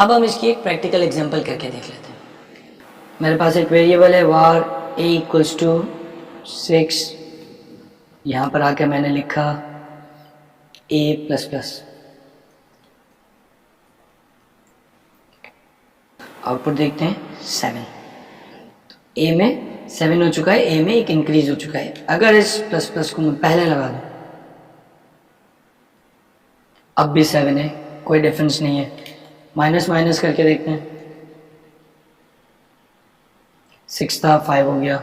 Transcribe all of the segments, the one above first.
अब हम इसकी एक प्रैक्टिकल एग्जांपल करके देख लेते हैं। मेरे पास एक वेरिएबल है var a इक्वल्स टू 6, यहाँ पर आके मैंने लिखा a प्लस प्लस, आउटपुट देखते हैं 7। a में 7 हो चुका है, a में एक इंक्रीज हो चुका है। अगर इस प्लस प्लस को मैं पहले लगा दूं, अब भी 7 है, कोई डिफरेंस नहीं है। माइनस माइनस करके देखते हैं, 6 था 5 हो गया।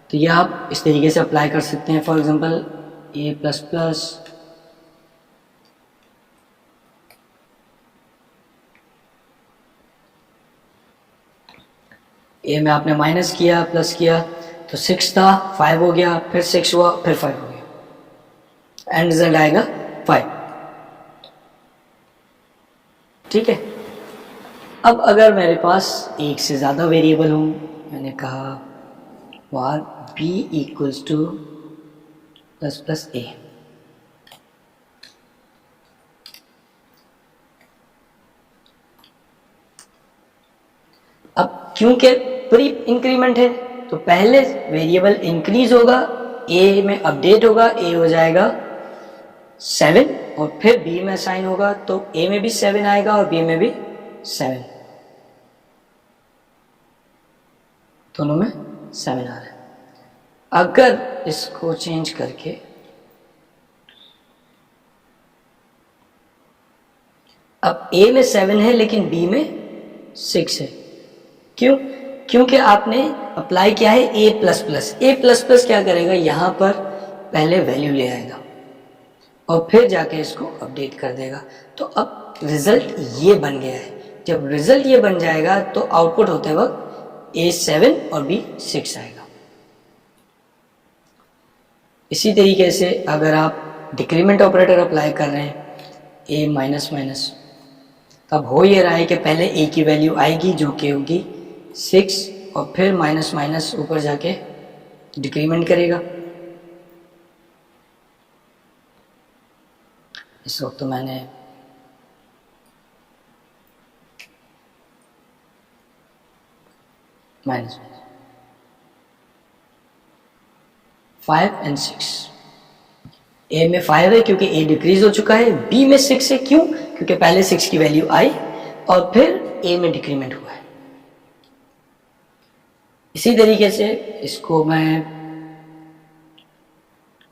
तो ये आप इस तरीके से अप्लाई कर सकते हैं। For example a plus plus a में आपने माइनस किया प्लस किया, तो 6 था 5 हो गया, फिर 6 हुआ, फिर 5 हो गया, एंड रिजल्ट आएगा 5। ठीक है। अब अगर मेरे पास एक से ज़्यादा वेरिएबल हो, मैंने कहा var b equals to plus plus a, अब क्योंकि प्री इंक्रीमेंट है तो पहले वेरिएबल इंक्रीज होगा, a में अपडेट होगा, a हो जाएगा 7 और फिर b में असाइन होगा, तो a में भी 7 आएगा और b में भी 7, दोनों में 7 आ रहा है। अगर इसको चेंज करके अब a में 7 है लेकिन b में 6 है, क्यों? क्योंकि आपने अप्लाई किया है a plus plus. a plus plus क्या करेगा, यहां पर पहले वैल्यू ले आएगा और फिर जाके इसको अपडेट कर देगा। तो अब रिजल्ट ये बन गया है। जब रिजल्ट ये बन जाएगा तो आउटपुट होते वक्त a 7 और b 6 आएगा। इसी तरीके से अगर आप डिक्रीमेंट ऑपरेटर अप्लाई कर रहे हैं a माइनस माइनस, तब हो ये रहा है कि पहले a की वैल्यू आएगी जो कि होगी 6 और फिर माइनस माइनस ऊपर जाके डिक्रीमेंट करेगा। इस वक्त तो मैंने माइनस 5 एंड 6, a में 5 है क्योंकि a डिक्रीज हो चुका है, b में 6 है, क्यों? क्योंकि पहले 6 की वैल्यू आई और फिर a में डिक्रीमेंट हुआ है। इसी तरीके से इसको मैं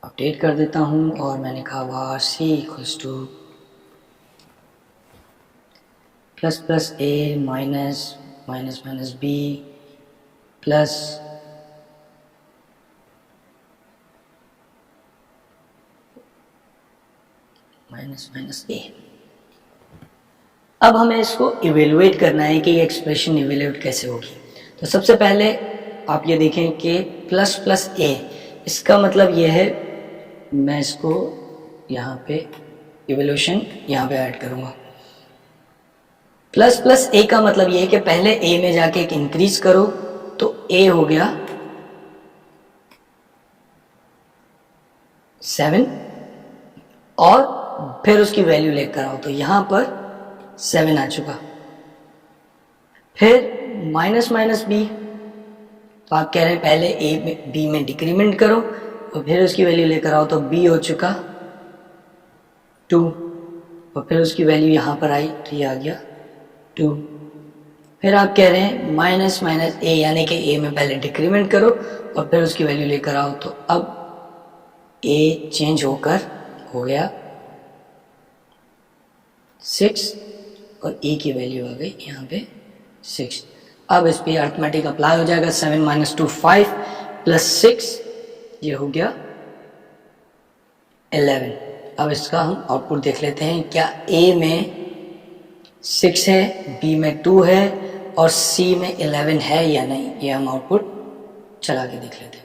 अपडेट कर देता हूं और मैंने कहा var c equals to plus plus a minus minus minus b plus minus minus a। अब हमें इसको इवेलुएट करना है कि ये एक्सप्रेशन इवेलुएट कैसे होगी। तो सबसे पहले आप ये देखें कि प्लस प्लस a, इसका मतलब ये है, मैं इसको यहाँ पे इवोल्यूशन यहाँ पे ऐड करूँगा। प्लस प्लस a का मतलब ये है कि पहले a में जाके एक इंक्रीज करो, तो a हो गया 7 और फिर उसकी वैल्यू लेकर आओ, तो यहाँ पर 7 आ चुका। फिर माइनस माइनस b, तो आप कह रहे हैं पहले a में b में डिक्रीमेंट करो और फिर उसकी वैल्यू लेकर आओ, तो b हो चुका 2 और फिर उसकी वैल्यू यहाँ पर आई तो ये आ गया 2। फिर आप कह रहे हैं माइनस माइनस a, यानी कि a में पहले डिक्रीमेंट करो और फिर उसकी वैल्यू लेकर आओ, तो अब a चेंज होकर हो गया 6 और a की वैल्यू आ गई यहाँ पे 6। अब इस पे अर्थमेटिक अप्लाई हो जाएगा, 7 माइनस 2 5 प्लस 6 ये हो गया 11। अब इसका हम आउटपुट देख लेते हैं, क्या a में 6 है, b में 2 है और c में 11 है या नहीं। ये हम आउटपुट चला के देख लेते हैं।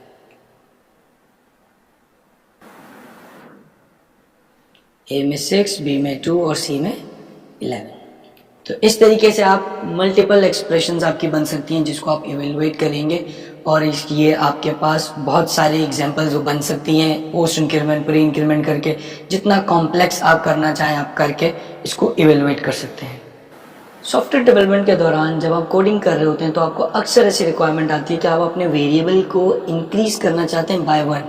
a में 6, b में 2 और c में 11। तो इस तरीके से आप मल्टीपल एक्सप्रेशंस आपकी बन सकती हैं जिसको आप इवेलुएट करेंगे, और ये आपके पास बहुत सारी एग्जांपल्स बन सकती हैं पोस्ट इंक्रीमेंट प्री इंक्रीमेंट करके। जितना कॉम्प्लेक्स आप करना चाहें आप करके इसको इवेलुएट कर सकते हैं। सॉफ्टवेयर डेवलपमेंट के दौरान जब आप कोडिंग कर रहे होते हैं तो आपको अक्सर ऐसी रिक्वायरमेंट आती है कि आप अपने वेरिएबल को इंक्रीज करना चाहते हैं बाय 1,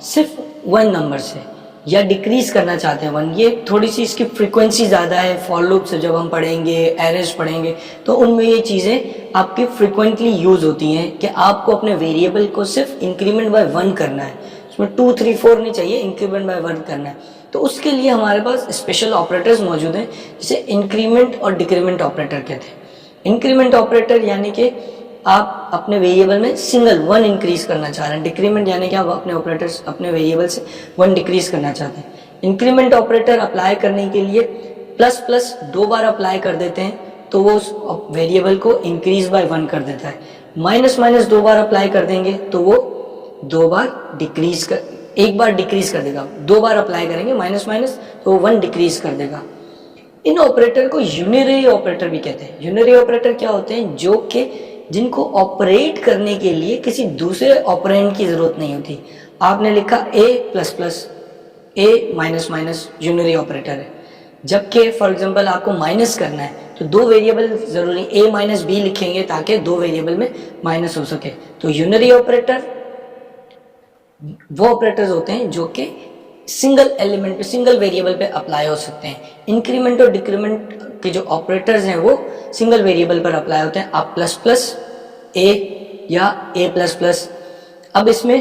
सिर्फ 1 नंबर से, या डिक्रीज करना चाहते हैं 1। ये थोड़ी सी इसकी फ्रीक्वेंसी ज़्यादा है। फॉर लूप से जब हम पढ़ेंगे, एरेज पढ़ेंगे, तो उनमें ये चीज़ें आपकी फ्रिक्वेंटली यूज़ होती हैं कि आपको अपने वेरिएबल को सिर्फ इंक्रीमेंट बाय 1 करना है, उसमें 2, 3, 4 नहीं चाहिए, इंक्रीमेंट बाय 1 करना है। तो उसके लिए हमारे पास स्पेशल ऑपरेटर्स मौजूद हैं जिसे इंक्रीमेंट और डिक्रीमेंट ऑपरेटर कहते हैं। इंक्रीमेंट ऑपरेटर यानी कि आप अपने वेरिएबल में सिंगल 1 इंक्रीज करना चाह रहे हैं। डिक्रीमेंट यानी कि आप अपने वेरिएबल से 1 डिक्रीज करना चाहते हैं। इंक्रीमेंट ऑपरेटर अप्लाई करने के लिए प्लस प्लस 2 बार अप्लाई कर देते हैं तो वो उस वेरिएबल को इंक्रीज बाय 1 कर देता है। माइनस माइनस 2 बार अप्लाई कर देंगे तो वो 2 बार डिक्रीज कर, 1 बार डिक्रीज कर देगा। 2 बार अप्लाई करेंगे माइनस माइनस तो वो 1 डिक्रीज कर देगा। इन ऑपरेटर को यूनिरी ऑपरेटर भी कहते हैं। यूनिरी ऑपरेटर क्या होते हैं? जो कि जिनको ऑपरेट करने के लिए किसी दूसरे ऑपरेंड की जरूरत नहीं होती। आपने लिखा a plus plus, a minus minus, unary operator है। जबकि फॉर एग्जांपल आपको माइनस करना है तो 2 वेरिएबल जरूरी, a माइनस b लिखेंगे ताकि 2 वेरिएबल में माइनस हो सके। तो यूनिरी ऑपरेटर वो ऑपरेटर्स होते हैं जो कि सिंगल एलिमेंट पे, सिंगल वेरिएबल पे अप्लाई हो सकते हैं। इंक्रीमेंट और डिक्रीमेंट के जो ऑपरेटर्स हैं वो सिंगल वेरिएबल पर अप्लाई होते हैं। आप प्लस प्लस ए या ए प्लस प्लस। अब इसमें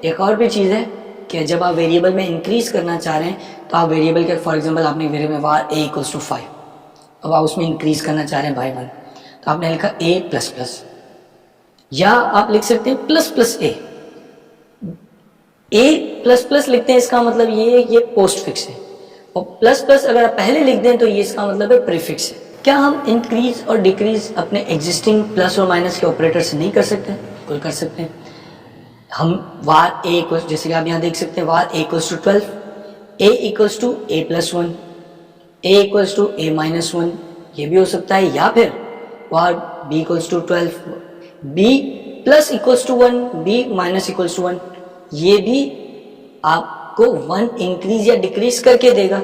एक और भी चीज़ है कि जब आप वेरिएबल में इंक्रीज करना चाह रहे हैं तो आप वेरिएबल के, फॉर एग्जांपल आपने वेरिएबल में var a इक्वल्स टू 5, अब आप उसमें इंक्रीज करना चाह रहे हैं बाय 1, तो आपने लिखा a प्लस प्लस, या आप लिख सकते हैं प्लस प्लस ए प्लस प्लस लिखते हैं, इसका मतलब ये है ये पोस्ट फिक्स है। और प्लस प्लस अगर आप पहले लिख दें तो ये इसका मतलब है प्रीफिक्स है। क्या हम इंक्रीज और डिक्रीज अपने एग्जिस्टिंग प्लस और माइनस के ऑपरेटर से नहीं कर सकते? बिल्कुल कर सकते हैं। हम var a इक्वल्स, जैसे कि आप यहाँ देख सकते हैं var a equals to 12, a equals to a plus 1, a equals to a minus 1, ये भी हो सकता है। या फिर var b equals to 12, b plus equals to 1, b minus equals to 1, ये भी आपको 1 इंक्रीज या डिक्रीज करके देगा।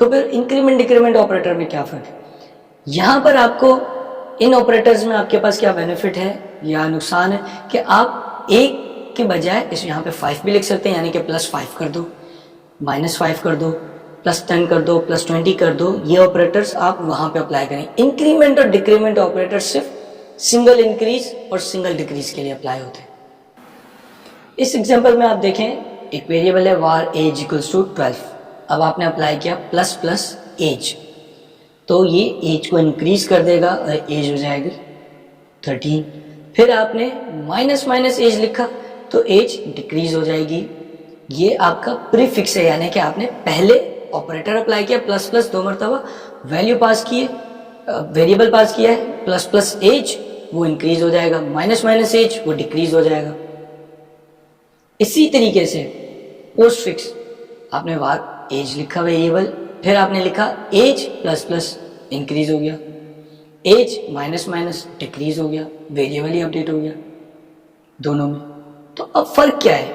तो फिर इंक्रीमेंट डिक्रीमेंट ऑपरेटर में क्या फर्क है? यहाँ पर आपको इन ऑपरेटर्स में आपके पास क्या बेनिफिट है या नुकसान है कि आप एक के बजाय इस यहाँ पे 5 भी लिख सकते हैं, यानी कि प्लस 5 कर दो, माइनस 5 कर दो, प्लस 10 कर दो, प्लस 20 कर दो। ये ऑपरेटर्स आप वहाँ पे अप्लाई करें। इंक्रीमेंट और डिक्रीमेंट ऑपरेटर सिर्फ सिंगल इंक्रीज और सिंगल डिक्रीज के लिए अप्लाई होते हैं। इस एग्जांपल में आप देखें, एक वेरिएबल है var age इक्वल्स टू 12। अब आपने अप्लाई किया प्लस प्लस एज, तो ये एज को इंक्रीज कर देगा और एज हो जाएगी 13। फिर आपने माइनस माइनस एज लिखा तो एज डिक्रीज हो जाएगी। ये आपका प्रीफिक्स है, यानी कि आपने पहले ऑपरेटर अप्लाई किया प्लस प्लस 2 मरतबा, वैल्यू पास किए, वेरिएबल पास किया है, प्लस प्लस एज वो इंक्रीज हो जाएगा, माइनस माइनस एज वो डिक्रीज हो जाएगा। इसी तरीके से पोस्ट फिक्स, आपने var एज लिखा वेरिएबल, फिर आपने लिखा एज प्लस प्लस इंक्रीज हो गया, एज माइनस माइनस डिक्रीज हो गया, वेरिएबल ही अपडेट हो गया दोनों में। तो अब फर्क क्या है?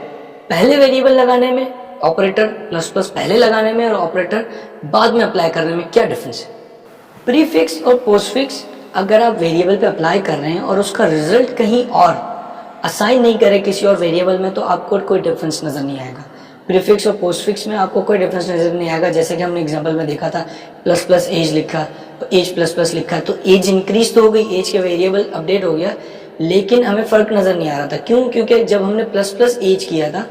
पहले वेरिएबल लगाने में ऑपरेटर प्लस प्लस पहले लगाने में और ऑपरेटर बाद में अप्लाई करने में क्या डिफरेंस है? प्रीफिक्स और पोस्ट फिक्स, अगर आप वेरिएबल पे अप्लाई कर रहे हैं और उसका रिजल्ट कहीं और असाइन नहीं करे किसी और वेरिएबल में, तो आपको कोई डिफरेंस नजर नहीं आएगा। प्रीफिक्स और पोस्टफिक्स में आपको कोई डिफरेंस नजर नहीं आएगा। जैसे कि हमने एग्जांपल में देखा था, प्लस प्लस एज लिखा तो एज प्लस प्लस लिखा तो एज इंक्रीज तो हो गई, एज के वेरिएबल अपडेट हो गया, लेकिन हमें फर्क नजर नहीं आ रहा था। क्यों? क्योंकि जब हमने प्लस प्लस एज किया था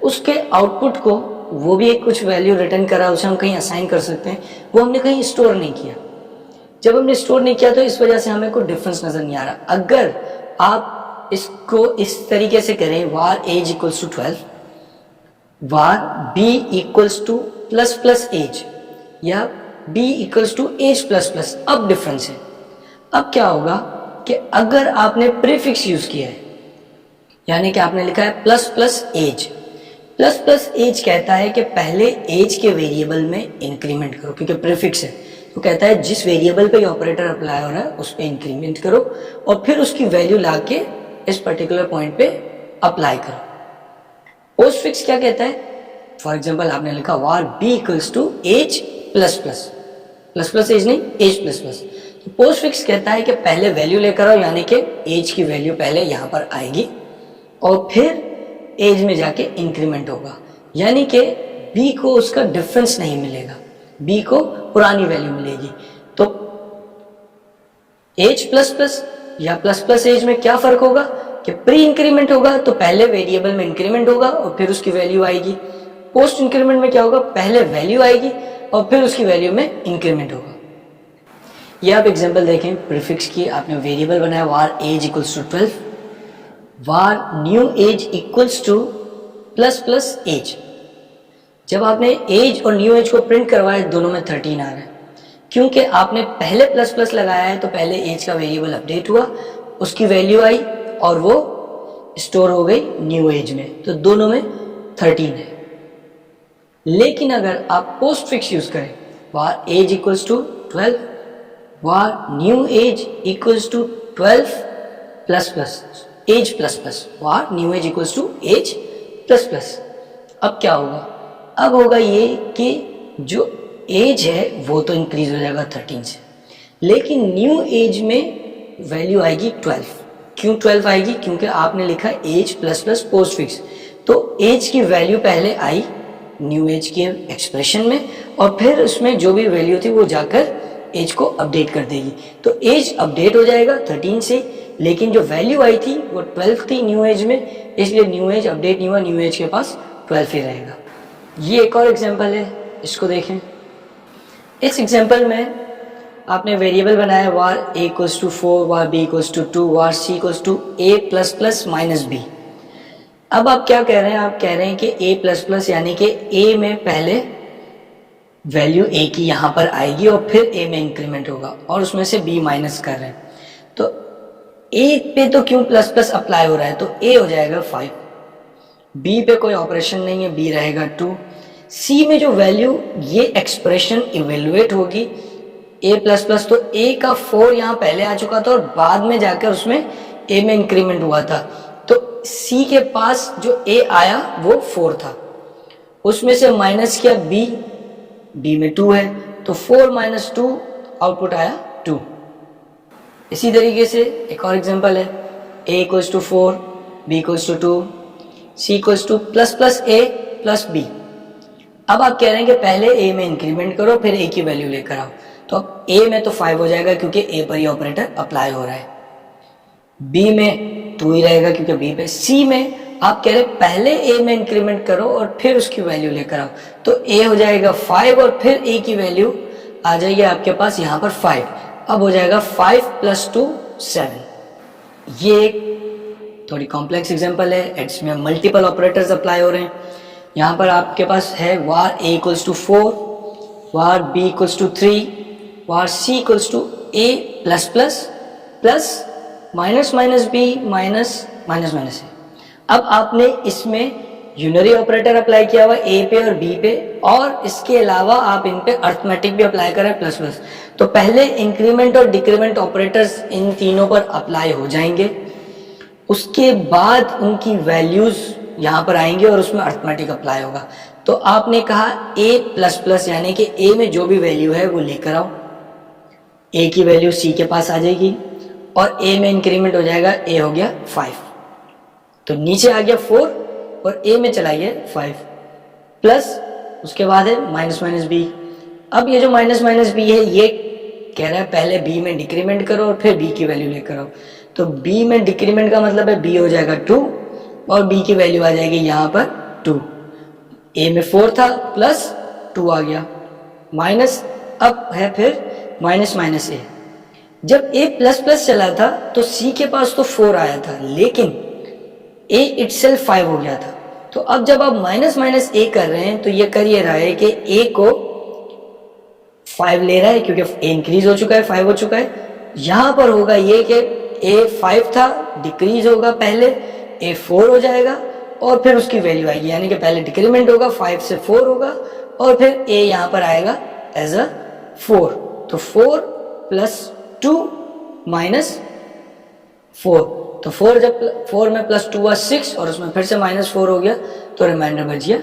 उसके आउटपुट को, वो भी एक कुछ वैल्यू रिटर्न करा, उसे हम कहीं असाइन कर सकते हैं, वो हमने कहीं स्टोर नहीं किया। जब हमने स्टोर नहीं किया तो इस वजह से हमें कोई डिफरेंस नजर नहीं आ रहा। अगर आप इसको इस तरीके से करें, var age equals to 12, var b equals to plus plus age, या b equals to as plus plus, अब डिफरेंस है। अब क्या होगा कि अगर आपने प्रीफिक्स यूज किया है, यानी कि आपने लिखा है plus plus age, plus plus age कहता है कि पहले एज के वेरिएबल में इंक्रीमेंट करो, क्योंकि प्रीफिक्स है तो कहता है जिस वेरिएबल पे ऑपरेटर अप्लाई हो रहा है उस पर इंक्रीमेंट करो और फिर उसकी वैल्यू लाके इस पर्टिकुलर पॉइंट पे अप्लाई करो। पोस्ट फिक्स क्या कहता है? फॉर एग्जांपल आपने लिखा var b equals to as plus plus, plus plus a नहीं, a plus plus, postfix कहता है कि पहले वैल्यू लेकर आओ, यानी कि एज की वैल्यू पहले यहाँ पर आएगी और फिर एज में जाके इंक्रीमेंट होगा, यानी कि बी को उसका डिफरेंस नहीं मिलेगा, बी को पुरानी वैल्यू मिलेगी। तो एज प्लस प्लस या प्लस प्लस एज में क्या फर्क होगा कि प्री इंक्रीमेंट होगा तो पहले वेरिएबल में इंक्रीमेंट होगा और फिर उसकी वैल्यू आएगी। पोस्ट इंक्रीमेंट में क्या होगा, पहले वैल्यू आएगी और फिर उसकी वैल्यू में इंक्रीमेंट होगा। ये आप एग्जांपल देखें प्रीफिक्स की, आपने वेरिएबल बनाया var age equals to 12, var new age equals to plus plus age. जब आपने एज और न्यू एज को प्रिंट करवाया दोनों में 13 आ रहा है, क्योंकि आपने पहले प्लस प्लस लगाया है तो पहले एज का वेरिएबल अपडेट हुआ, उसकी वैल्यू आई और वो स्टोर हो गई न्यू एज में, तो दोनों में 13 है। लेकिन अगर आप पोस्ट फिक्स यूज करें var age equals to 12, var new age equals to 12 plus plus age plus plus, var new age equals to as plus plus. अब क्या होगा, अब होगा ये कि जो एज है वो तो इंक्रीज हो जाएगा 13 से, लेकिन न्यू एज में वैल्यू आएगी 12। क्यों 12 आएगी, क्योंकि आपने लिखा age plus plus postfix, तो एज की वैल्यू पहले आई न्यू एज के एक्सप्रेशन में और फिर उसमें जो भी वैल्यू थी वो जाकर एज को अपडेट कर देगी। तो एज अपडेट हो जाएगा 13 से, लेकिन जो वैल्यू आई थी वो 12 थी न्यू एज में, इसलिए न्यू एज अपडेट नहीं हुआ, न्यू एज के पास 12 ही रहेगा। ये एक और एग्जांपल है, इसको देखें। इस एग्जांपल में आपने वेरिएबल बनाया var a equals to 4, var b equals to 2, var c equals to a plus plus minus b। अब आप क्या कह रहे हैं, आप कह रहे हैं कि a प्लस प्लस यानी कि a में पहले वैल्यू a की यहाँ पर आएगी और फिर a में इंक्रीमेंट होगा और उसमें से b माइनस कर रहे हैं, तो a पे तो क्यों प्लस प्लस अप्लाई हो रहा है, तो a हो जाएगा 5, b पे कोई ऑपरेशन नहीं है, b रहेगा 2, c में जो वैल्यू ये एक्सप्रेशन इवेल्युएट होगी a प्लस प्लस, तो a का 4 यहाँ पहले आ चुका था और बाद में जाकर उसमें a में इंक्रीमेंट हुआ था, तो c के पास जो a आया वो 4 था, उसमें से माइनस किया b में 2 है, तो 4 माइनस 2 आउटपुट आया 2। इसी तरीके से एक और एग्जांपल है, a equals to 4, b equals to 2, c equals to plus plus a plus b। अब आप कह रहे हैं कि पहले a में इंक्रीमेंट करो फिर a की वैल्यू लेकर आओ, तो अब a में तो 5 हो जाएगा क्योंकि a पर ही ऑपरेटर अप्लाई हो रहा है, b में 2 ही रहेगा क्योंकि b पे, c में आप कह रहे हैं पहले a में इंक्रीमेंट करो और फिर उसकी वैल्यू लेकर आओ, तो a हो जाएगा 5 और फिर a की वैल्यू आ जाएगी आपके पास यहाँ पर 5, अब हो जाएगा 5 प्लस 2 7। ये एक थोड़ी कॉम्प्लेक्स एग्जांपल है, इसमें मल्टीपल ऑपरेटर्स अप्लाई हो रहे हैं। यहाँ पर आपके पास है var a equals to 4, var b equals to 3, var c equals to a plus plus plus minus minus b minus minus minus a। अब आपने इसमें यूनरी ऑपरेटर अप्लाई किया हुआ a पे और b पे, और इसके अलावा आप इन पे अर्थमेटिक भी अप्लाई करें प्लस प्लस, तो पहले इंक्रीमेंट और डिक्रीमेंट ऑपरेटर्स इन तीनों पर अप्लाई हो जाएंगे, उसके बाद उनकी वैल्यूज यहाँ पर आएंगे और उसमें अर्थमेटिक अप्लाई होगा। तो आपने कहा a प्लस प्लस यानी कि a में जो भी वैल्यू है वो लेकर आओ, a की वैल्यू c के पास आ जाएगी और a में इंक्रीमेंट हो जाएगा, a हो गया 5, तो नीचे आ गया 4 और a में चला गया 5 प्लस उसके बाद है माइनस माइनस b। अब ये जो माइनस माइनस b है ये कह रहा है पहले b में डिक्रीमेंट करो और फिर b की वैल्यू लेकर आओ, तो b में डिक्रीमेंट का मतलब है b हो जाएगा 2 और b की वैल्यू आ जाएगी यहाँ पर 2, a में 4 था प्लस 2 आ गया माइनस, अब है फिर माइनस माइनस a। जब a प्लस प्लस चला था तो c के पास तो 4 आया था लेकिन a इटसेल्फ 5 हो गया था, तो अब जब आप माइनस माइनस a कर रहे हैं तो ये कर ये रहा है कि a को 5 ले रहा है क्योंकि a इंक्रीज हो चुका है, 5 हो चुका है। यहाँ पर होगा ये कि a 5 था, डिक्रीज होगा, पहले a 4 हो जाएगा और फिर उसकी वैल्यू आएगी, यानी कि पहले डिक्रीमेंट होगा 5 से 4 होगा और फिर a यहाँ पर आएगा एज अ 4, तो 4 प्लस 2 माइनस 4, तो 4 जब 4 में प्लस 2 हुआ 6 और उसमें फिर से माइनस 4 हो गया, तो रिमाइंडर बच गया